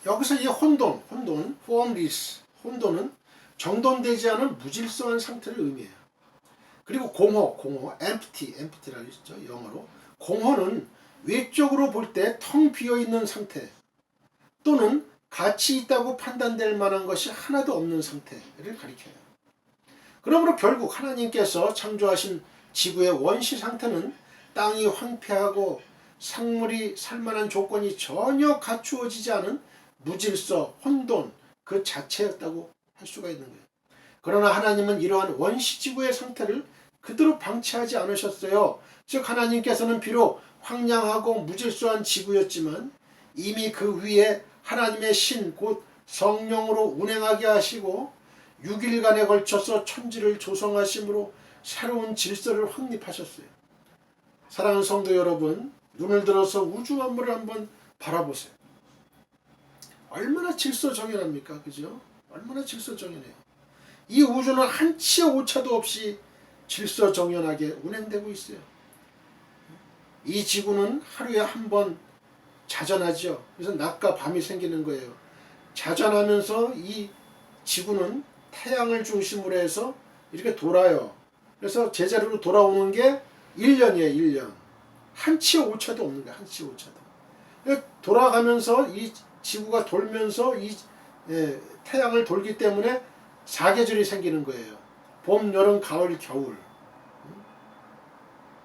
여기서 이 혼돈, formless, 혼돈은 정돈되지 않은 무질서한 상태를 의미해요. 그리고 공허, empty라고 했죠, 영어로. 공허는 외적으로 볼 때 텅 비어 있는 상태 또는 가치 있다고 판단될 만한 것이 하나도 없는 상태를 가리켜요. 그러므로 결국 하나님께서 창조하신 지구의 원시 상태는 땅이 황폐하고 생물이 살만한 조건이 전혀 갖추어지지 않은 무질서, 혼돈 그 자체였다고 할 수가 있는 거예요. 그러나 하나님은 이러한 원시 지구의 상태를 그대로 방치하지 않으셨어요. 즉 하나님께서는 비록 황량하고 무질서한 지구였지만 이미 그 위에 하나님의 신 곧 성령으로 운행하게 하시고 6일간에 걸쳐서 천지를 조성하심으로 새로운 질서를 확립하셨어요. 사랑하는 성도 여러분, 눈을 들어서 우주 만물을 한번 바라보세요. 얼마나 질서정연합니까? 그죠? 얼마나 질서정연해요. 이 우주는 한치의 오차도 없이 질서정연하게 운행되고 있어요. 이 지구는 하루에 한 번 자전하죠. 그래서 낮과 밤이 생기는 거예요. 자전하면서 이 지구는 태양을 중심으로 해서 이렇게 돌아요. 그래서 제자리로 돌아오는 게 1년이에요. 1년. 한치의 오차도 없는 거예요. 한치의 오차도. 돌아가면서 이 지구가 돌면서 이 태양을 돌기 때문에 사계절이 생기는 거예요. 봄, 여름, 가을, 겨울.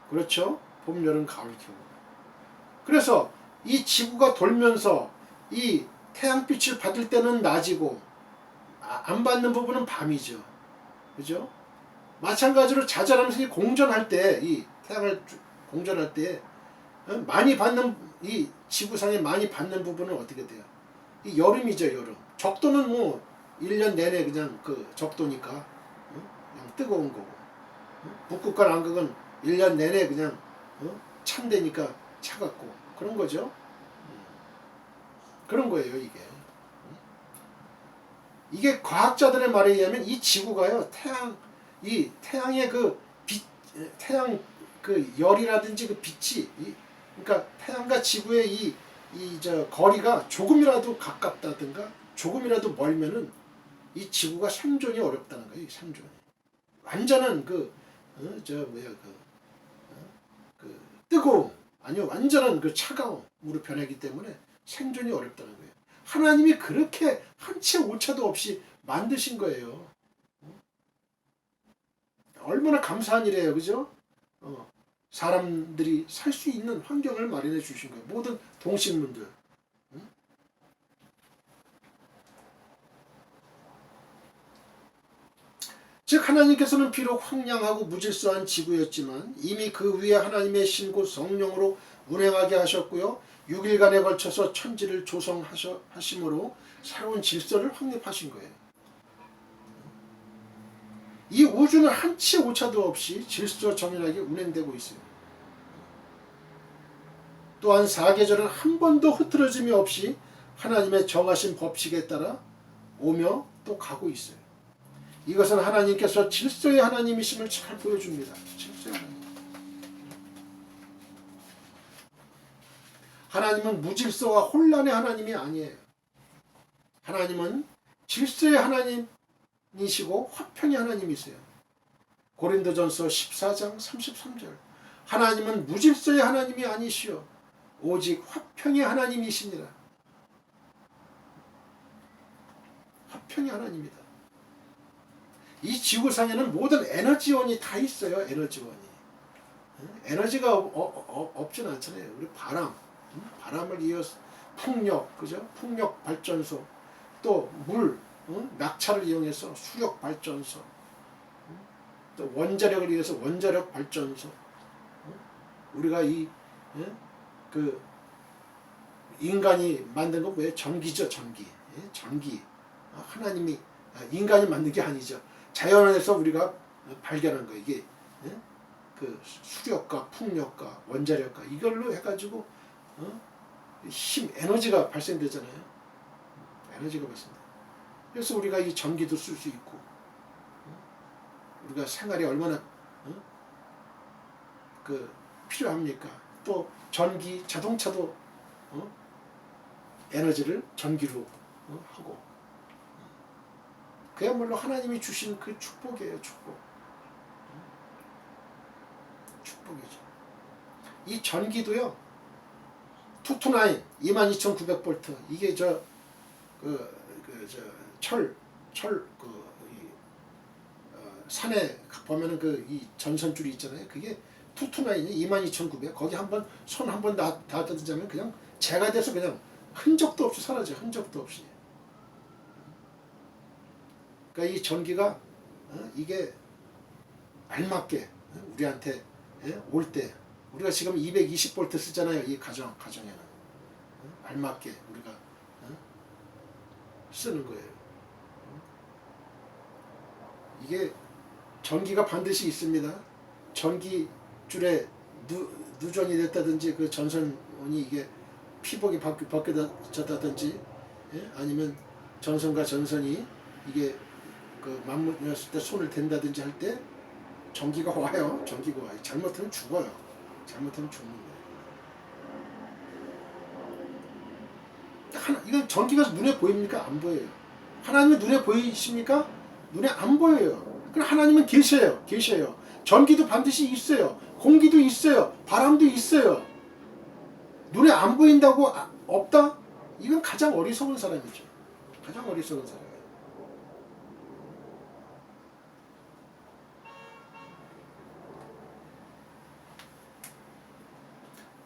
그렇죠? 봄, 여름, 가을, 겨울. 그래서 이 지구가 돌면서 이 태양빛을 받을 때는 낮이고 안 받는 부분은 밤이죠. 그죠? 마찬가지로 자전하면서 공전할 때, 이 태양을 공전할 때 많이 받는, 이 지구상에 많이 받는 부분은 어떻게 돼요? 이 여름이죠, 여름. 적도는 뭐 1년 내내 그냥 그 적도니까 그냥 뜨거운 거고, 북극과 남극은 1년 내내 그냥 찬데니까 차갑고 그런 거죠. 그런 거예요, 이게. 이게 과학자들의 말에 의하면 이 지구가요, 이 태양의 그 빛, 태양 그 열이라든지 그 빛이, 그러니까 태양과 지구의 저 거리가 조금이라도 가깝다든가 조금이라도 멀면은 이 지구가 생존이 어렵다는 거예요, 생존이. 완전한 뜨거움, 아니요, 완전한 그 차가움으로 변하기 때문에 생존이 어렵다는 거예요. 하나님이 그렇게 한치의 오차도 없이 만드신 거예요. 얼마나 감사한 일이에요, 그죠? 사람들이 살 수 있는 환경을 마련해 주신 거예요. 모든 동식물들. 즉 하나님께서는 비록 황량하고 무질서한 지구였지만 이미 그 위에 하나님의 신고 성령으로 운행하게 하셨고요. 6일간에 걸쳐서 천지를 조성하심으로 새로운 질서를 확립하신 거예요. 이 우주는 한치의 오차도 없이 질서정연하게 운행되고 있어요. 또한 사계절은 한 번도 흐트러짐이 없이 하나님의 정하신 법칙에 따라 오며 또 가고 있어요. 이것은 하나님께서 질서의 하나님이심을 잘 보여줍니다. 질서의 하나님. 하나님은 무질서와 혼란의 하나님이 아니에요. 하나님은 질서의 하나님이시고 화평의 하나님이세요. 고린도전서 14장 33절. 하나님은 무질서의 하나님이 아니시오 오직 화평의 하나님이시니라. 화평의 하나님이다. 이 지구상에는 모든 에너지원이 다 있어요. 에너지원이. 에너지가 없지는 않잖아요. 우리 바람을 이어서 풍력, 그죠? 풍력 발전소, 또 물, 낙차를 이용해서 수력 발전소, 또 원자력을 이용해서 원자력 발전소. 우리가 그 인간이 만든 건 뭐예요? 전기죠, 전기. 전기. 하나님이 인간이 만든 게 아니죠. 자연에서 우리가 발견한 거 이게 그 수력과 풍력과 원자력과 이걸로 해가지고 에너지가 발생되잖아요. 에너지가 발생돼. 그래서 우리가 이 전기도 쓸 수 있고 우리가 생활이 얼마나 필요합니까? 또 전기, 자동차도 에너지를 전기로 하고, 그야말로 하나님이 주신 그 축복이에요. 축복이죠. 이 전기도요, 229 22,900V, 이게 산에 보면은 이 전선줄이 있잖아요. 그게 229이 22,900, 거기 손 한 번 닿았다면 그냥 재가 돼서 그냥 흔적도 없이 사라져요. 흔적도 없이. 그러니까 이 전기가 이게 알맞게 우리한테 올 때, 우리가 지금 220V 쓰잖아요. 이 가정에는 알맞게 우리가 쓰는 거예요. 이게 전기가 반드시 있습니다. 전기줄에 누전이 됐다든지 그 전선이 이게 피복이 벗겨졌다든지, 아니면 전선과 전선이 이게 맞물렸을 때 손을 댄다든지 할 때 전기가 와요. 전기가 와요. 잘못하면 죽어요. 잘못하면 죽는 거예요. 이건 전기가 눈에 보입니까? 안 보여요. 하나님은 눈에 보이십니까? 눈에 안 보여요. 그럼 하나님은 계셔요. 전기도 반드시 있어요. 공기도 있어요. 바람도 있어요. 눈에 안 보인다고 없다? 이건 가장 어리석은 사람이죠. 가장 어리석은 사람.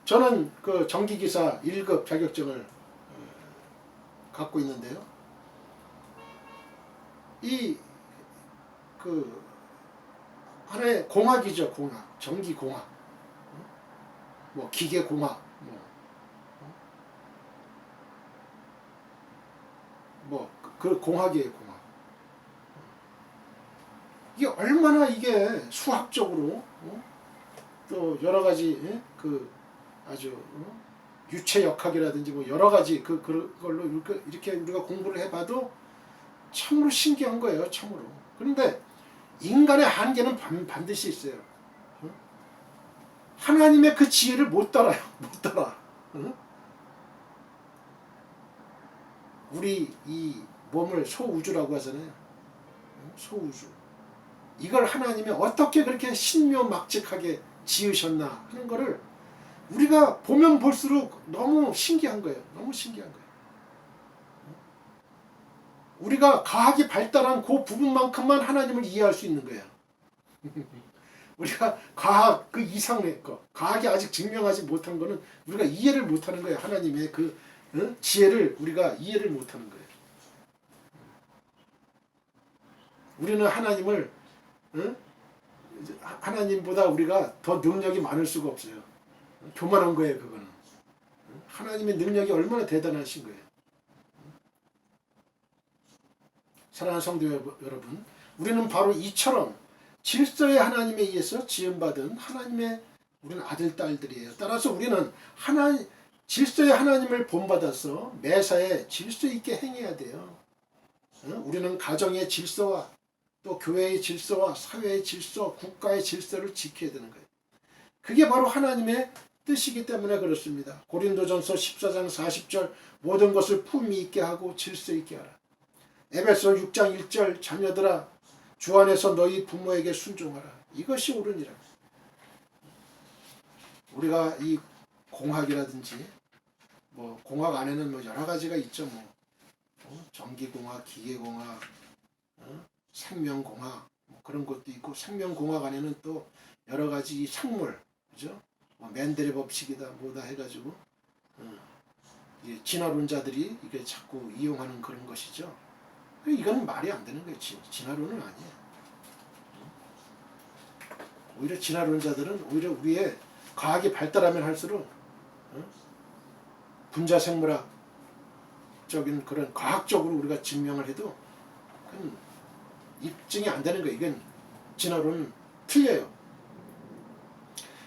저는 그 전기기사 1급 자격증을 갖고 있는데요. 하나의 공학이죠. 공학. 전기공학. 뭐 기계공학. 그 공학이에요. 공학. 이게 얼마나 이게 수학적으로 또 여러 가지 아주 유체역학이라든지 뭐 여러 가지 그걸로 이렇게 우리가 공부를 해봐도 참으로 신기한 거예요. 참으로. 그런데 인간의 한계는 반드시 있어요. 하나님의 그 지혜를 못 따라요. 못 따라. 우리 이 몸을 소우주라고 하잖아요. 소우주. 이걸 하나님이 어떻게 그렇게 신묘막직하게 지으셨나 하는 거를 우리가 보면 볼수록 너무 신기한 거예요. 너무 신기한 거예요. 우리가 과학이 발달한 그 부분만큼만 하나님을 이해할 수 있는 거예요. 우리가 과학 그 이상의 거, 과학이 아직 증명하지 못한 거는 우리가 이해를 못하는 거예요. 하나님의 그 지혜를 우리가 이해를 못하는 거예요. 우리는 하나님을 하나님보다 우리가 더 능력이 많을 수가 없어요. 교만한 거예요. 그거는. 하나님의 능력이 얼마나 대단하신 거예요. 사랑하는 성도 여러분, 우리는 바로 이처럼 질서의 하나님에 의해서 지음받은 하나님의 우리는 아들 딸들이에요. 따라서 우리는 질서의 하나님을 본받아서 매사에 질서 있게 행해야 돼요. 우리는 가정의 질서와 또 교회의 질서와 사회의 질서, 국가의 질서를 지켜야 되는 거예요. 그게 바로 하나님의 뜻이기 때문에 그렇습니다. 고린도전서 14장 40절 모든 것을 품위 있게 하고 질서 있게 하라. 에베소 6장 1절 자녀들아 주 안에서 너희 부모에게 순종하라. 이것이 옳으니라. 우리가 이 공학이라든지 뭐 공학 안에는 뭐 여러 가지가 있죠. 전기공학, 기계공학, 생명공학 그런 것도 있고, 생명공학 안에는 또 여러 가지 생물, 그죠? 맨델의 법칙이다 뭐다 해가지고 진화론자들이 이게 자꾸 이용하는 그런 것이죠. 이건 말이 안 되는 거예요. 진화론은 아니에요. 오히려 진화론자들은 오히려 우리의 과학이 발달하면 할수록 분자생물학적인 그런 과학적으로 우리가 증명을 해도 그건 입증이 안 되는 거예요. 이건 진화론은 틀려요.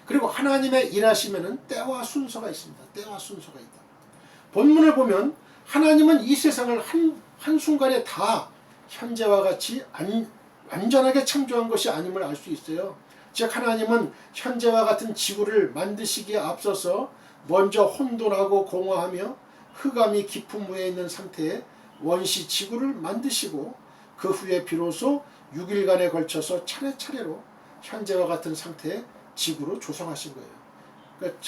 그리고 하나님의 일하시면은 때와 순서가 있습니다. 때와 순서가 있다. 본문을 보면 하나님은 이 세상을 한순간에 다 현재와 같이 완전하게 창조한 것이 아님을 알 수 있어요. 즉 하나님은 현재와 같은 지구를 만드시기에 앞서서 먼저 혼돈하고 공허하며 흑암이 깊은 무에 있는 상태에 원시 지구를 만드시고 그 후에 비로소 6일간에 걸쳐서 차례차례로 현재와 같은 상태의 지구로 조성하신 거예요. 그러니까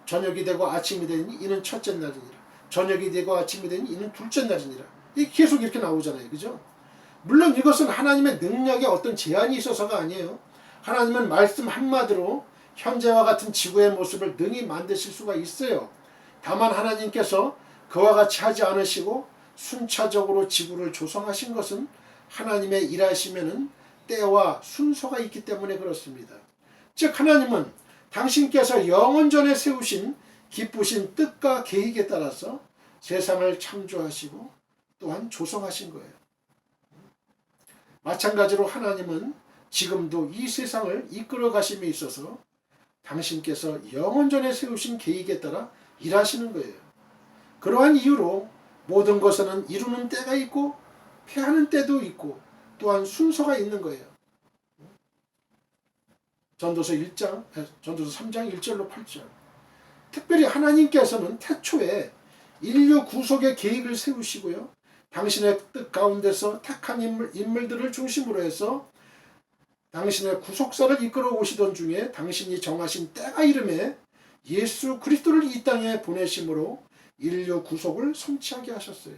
저녁이 되고 아침이 되니 이는 첫째 날이니라. 저녁이 되고 아침이 되니 이는 둘째 날이니라. 이게 계속 이렇게 나오잖아요. 그죠? 물론 이것은 하나님의 능력에 어떤 제한이 있어서가 아니에요. 하나님은 말씀 한마디로 현재와 같은 지구의 모습을 능히 만드실 수가 있어요. 다만 하나님께서 그와 같이 하지 않으시고 순차적으로 지구를 조성하신 것은 하나님의 일하시면은 때와 순서가 있기 때문에 그렇습니다. 즉 하나님은 당신께서 영원전에 세우신 기쁘신 뜻과 계획에 따라서 세상을 창조하시고 또한 조성하신 거예요. 마찬가지로 하나님은 지금도 이 세상을 이끌어 가심에 있어서 당신께서 영원전에 세우신 계획에 따라 일하시는 거예요. 그러한 이유로 모든 것에는 이루는 때가 있고 패하는 때도 있고 또한 순서가 있는 거예요. 전도서 3장 1절로 8절. 특별히 하나님께서는 태초에 인류 구속의 계획을 세우시고요. 당신의 뜻 가운데서 택한 인물들을 중심으로 해서 당신의 구속사를 이끌어 오시던 중에 당신이 정하신 때가 이름에 예수 그리스도를 이 땅에 보내심으로 인류 구속을 성취하게 하셨어요.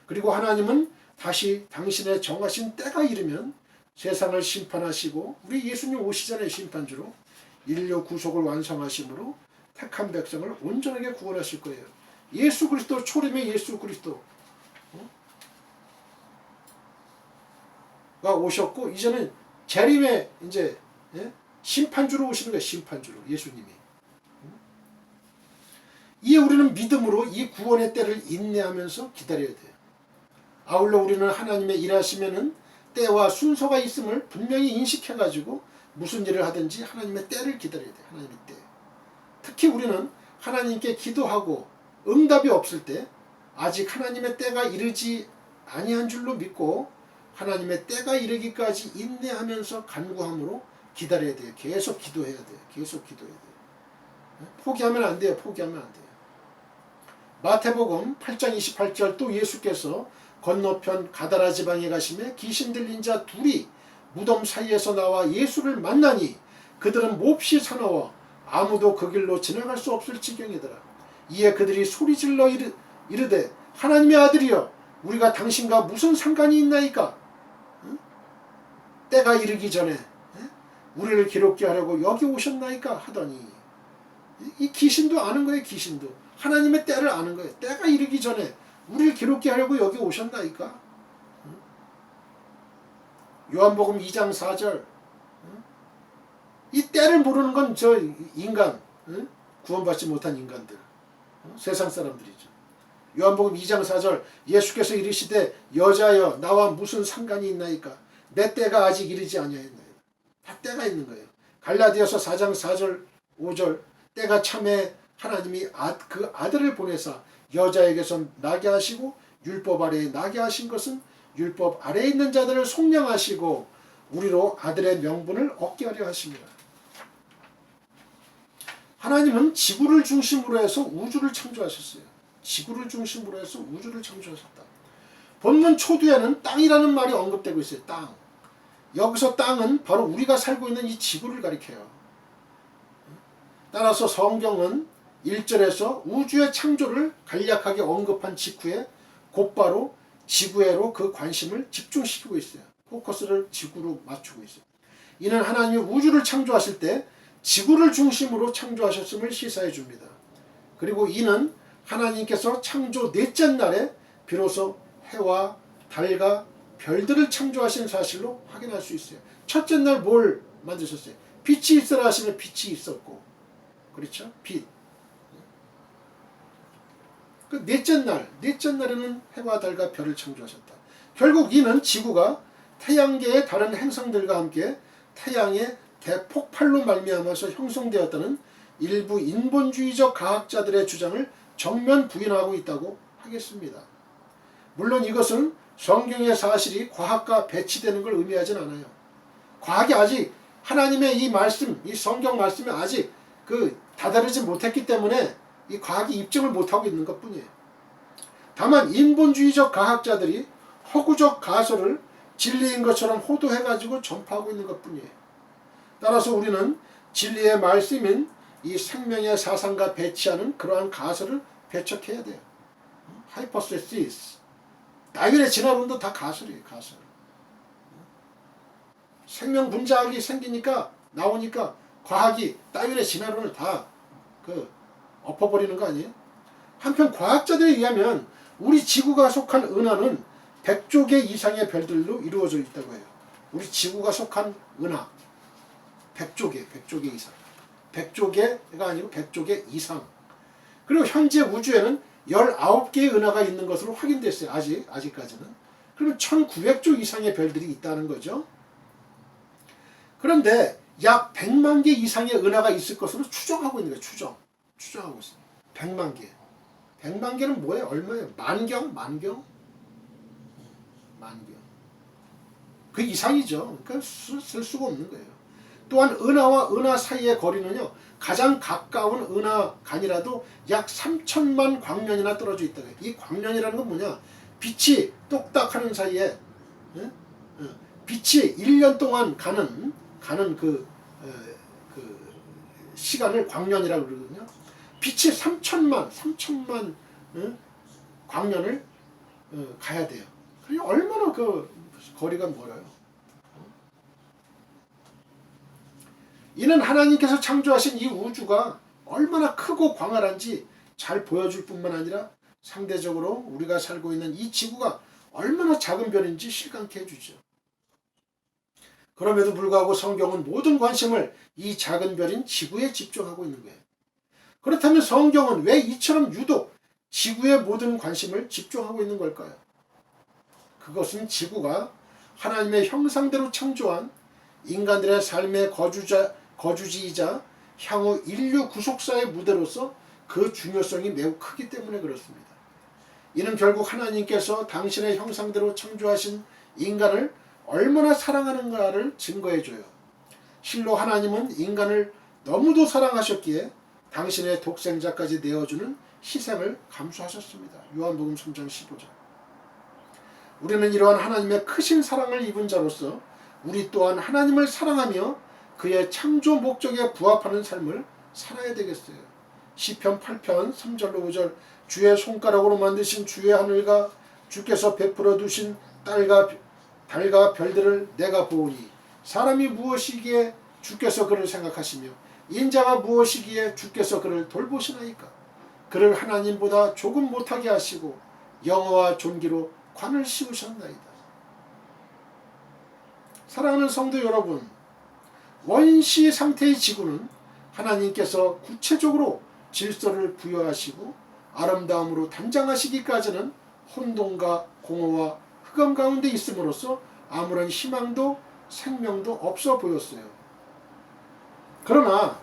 그리고 하나님은 다시 당신의 정하신 때가 이르면 세상을 심판하시고 우리 예수님 오시 전에 심판주로 인류 구속을 완성하심으로 택한 백성을 온전하게 구원하실 거예요. 예수 그리스도 초림의 예수 그리스도가 오셨고 이제는 재림의 이제 심판주로 오시는 거예요. 심판주로 예수님이. 이에 우리는 믿음으로 이 구원의 때를 인내하면서 기다려야 돼요. 아울러 우리는 하나님의 일하시면은 때와 순서가 있음을 분명히 인식해가지고 무슨 일을 하든지 하나님의 때를 기다려야 돼요. 하나님의 때. 특히 우리는 하나님께 기도하고 응답이 없을 때 아직 하나님의 때가 이르지 아니한 줄로 믿고 하나님의 때가 이르기까지 인내하면서 간구함으로 기다려야 돼요. 계속 기도해야 돼요. 계속 기도해야 돼요. 포기하면 안 돼요. 포기하면 안 돼요. 마태복음 8장 28절 또 예수께서 건너편 가다라 지방에 가시매 귀신 들린 자 둘이 무덤 사이에서 나와 예수를 만나니 그들은 몹시 사나워 아무도 그 길로 지나갈 수 없을 지경이더라. 이에 그들이 소리질러 이르되 하나님의 아들이여 우리가 당신과 무슨 상관이 있나이까? 때가 이르기 전에 우리를 괴롭게 하려고 여기 오셨나이까 하더니 이 귀신도 아는 거예요. 귀신도 하나님의 때를 아는 거예요. 때가 이르기 전에 우리를 괴롭게 하려고 여기 오셨나이까? 요한복음 2장 4절 이 때를 모르는 건 저 인간 구원받지 못한 인간들 세상 사람들이죠. 요한복음 2장 4절 예수께서 이르시되 여자여 나와 무슨 상관이 있나이까? 내 때가 아직 이르지 아니하였나이다. 다 때가 있는 거예요. 갈라디아서 4장 4절 5절 때가 참에 하나님이 그 아들을 보내사 여자에게서 나게 하시고 율법 아래에 나게 하신 것은 율법 아래에 있는 자들을 속량하시고 우리로 아들의 명분을 얻게 하려 하십니다. 하나님은 지구를 중심으로 해서 우주를 창조하셨어요. 지구를 중심으로 해서 우주를 창조하셨다. 본문 초두에는 땅이라는 말이 언급되고 있어요. 땅. 여기서 땅은 바로 우리가 살고 있는 이 지구를 가리켜요. 따라서 성경은 1절에서 우주의 창조를 간략하게 언급한 직후에 곧바로 지구에로 그 관심을 집중시키고 있어요. 포커스를 지구로 맞추고 있어요. 이는 하나님이 우주를 창조하실 때 지구를 중심으로 창조하셨음을 시사해 줍니다. 그리고 이는 하나님께서 창조 넷째 날에 비로소 해와 달과 별들을 창조하신 사실로 확인할 수 있어요. 첫째 날 뭘 만드셨어요? 빛이 있으라 하시면 빛이 있었고, 그렇죠? 빛. 그 넷째 날에는 해와 달과 별을 창조하셨다. 결국 이는 지구가 태양계의 다른 행성들과 함께 태양의 대폭발로 말미암아서 형성되었다는 일부 인본주의적 과학자들의 주장을 정면 부인하고 있다고 하겠습니다. 물론 이것은 성경의 사실이 과학과 배치되는 걸 의미하진 않아요. 과학이 아직 하나님의 이 말씀, 이 성경 말씀이 아직 다다르지 못했기 때문에 이 과학이 입증을 못하고 있는 것 뿐이에요. 다만 인본주의적 과학자들이 허구적 가설을 진리인 것처럼 호도해가지고 전파하고 있는 것뿐이에요. 따라서 우리는 진리의 말씀인 이 생명의 사상과 배치하는 그러한 가설을 배척해야 돼요. 하이퍼세시스, 다윈의 진화론도 다 가설이에요. 가설. 생명 분자학이 생기니까 나오니까 과학이 다윈의 진화론을 다 엎어버리는 거 아니에요? 한편 과학자들에 의하면 우리 지구가 속한 은하는 100조 개 이상의 별들로 이루어져 있다고 해요. 우리 지구가 속한 은하 100조 개 이상. 100조 개가 아니고 100조 개 이상. 그리고 현재 우주에는 19개의 은하가 있는 것으로 확인됐어요. 아직까지는. 그러면 1900조 이상의 별들이 있다는 거죠. 그런데 약 100만 개 이상의 은하가 있을 것으로 추정하고 있는 거예요. 추정하고 있어요. 100만 개. 100만 개는 뭐예요? 얼마예요? 만경? 그 이상이죠. 그러니까 쓸 수가 없는 거예요. 또한 은하와 은하 사이의 거리는요, 가장 가까운 은하간이라도 약 3천만 광년이나 떨어져 있다. 이 광년이라는 건 뭐냐? 빛이 똑딱하는 사이에 빛이 1년 동안 가는 그 시간을 광년이라고 그러거든요. 빛이 3천만 광년을 가야 돼요. 그게 얼마나 거리가 멀어요. 이는 하나님께서 창조하신 이 우주가 얼마나 크고 광활한지 잘 보여줄 뿐만 아니라 상대적으로 우리가 살고 있는 이 지구가 얼마나 작은 별인지 실감케 해주죠. 그럼에도 불구하고 성경은 모든 관심을 이 작은 별인 지구에 집중하고 있는 거예요. 그렇다면 성경은 왜 이처럼 유독 지구의 모든 관심을 집중하고 있는 걸까요? 그것은 지구가 하나님의 형상대로 창조한 인간들의 삶의 거주지이자 향후 인류 구속사의 무대로서 그 중요성이 매우 크기 때문에 그렇습니다. 이는 결국 하나님께서 당신의 형상대로 창조하신 인간을 얼마나 사랑하는가를 증거해줘요. 실로 하나님은 인간을 너무도 사랑하셨기에 당신의 독생자까지 내어주는 희생을 감수하셨습니다. 요한복음 3장 15절. 우리는 이러한 하나님의 크신 사랑을 입은 자로서 우리 또한 하나님을 사랑하며 그의 창조 목적에 부합하는 삶을 살아야 되겠어요. 시편 8편 3절로 5절. 주의 손가락으로 만드신 주의 하늘과 주께서 베풀어 두신 달과 별들을 내가 보오니 사람이 무엇이기에 주께서 그를 생각하시며 인자가 무엇이기에 주께서 그를 돌보시나이까. 그를 하나님보다 조금 못하게 하시고 영어와 존귀로 관을 씌우셨나이다. 사랑하는 성도 여러분, 원시 상태의 지구는 하나님께서 구체적으로 질서를 부여하시고 아름다움으로 단장하시기까지는 혼돈과 공허와 흑암 가운데 있음으로써 아무런 희망도 생명도 없어 보였어요. 그러나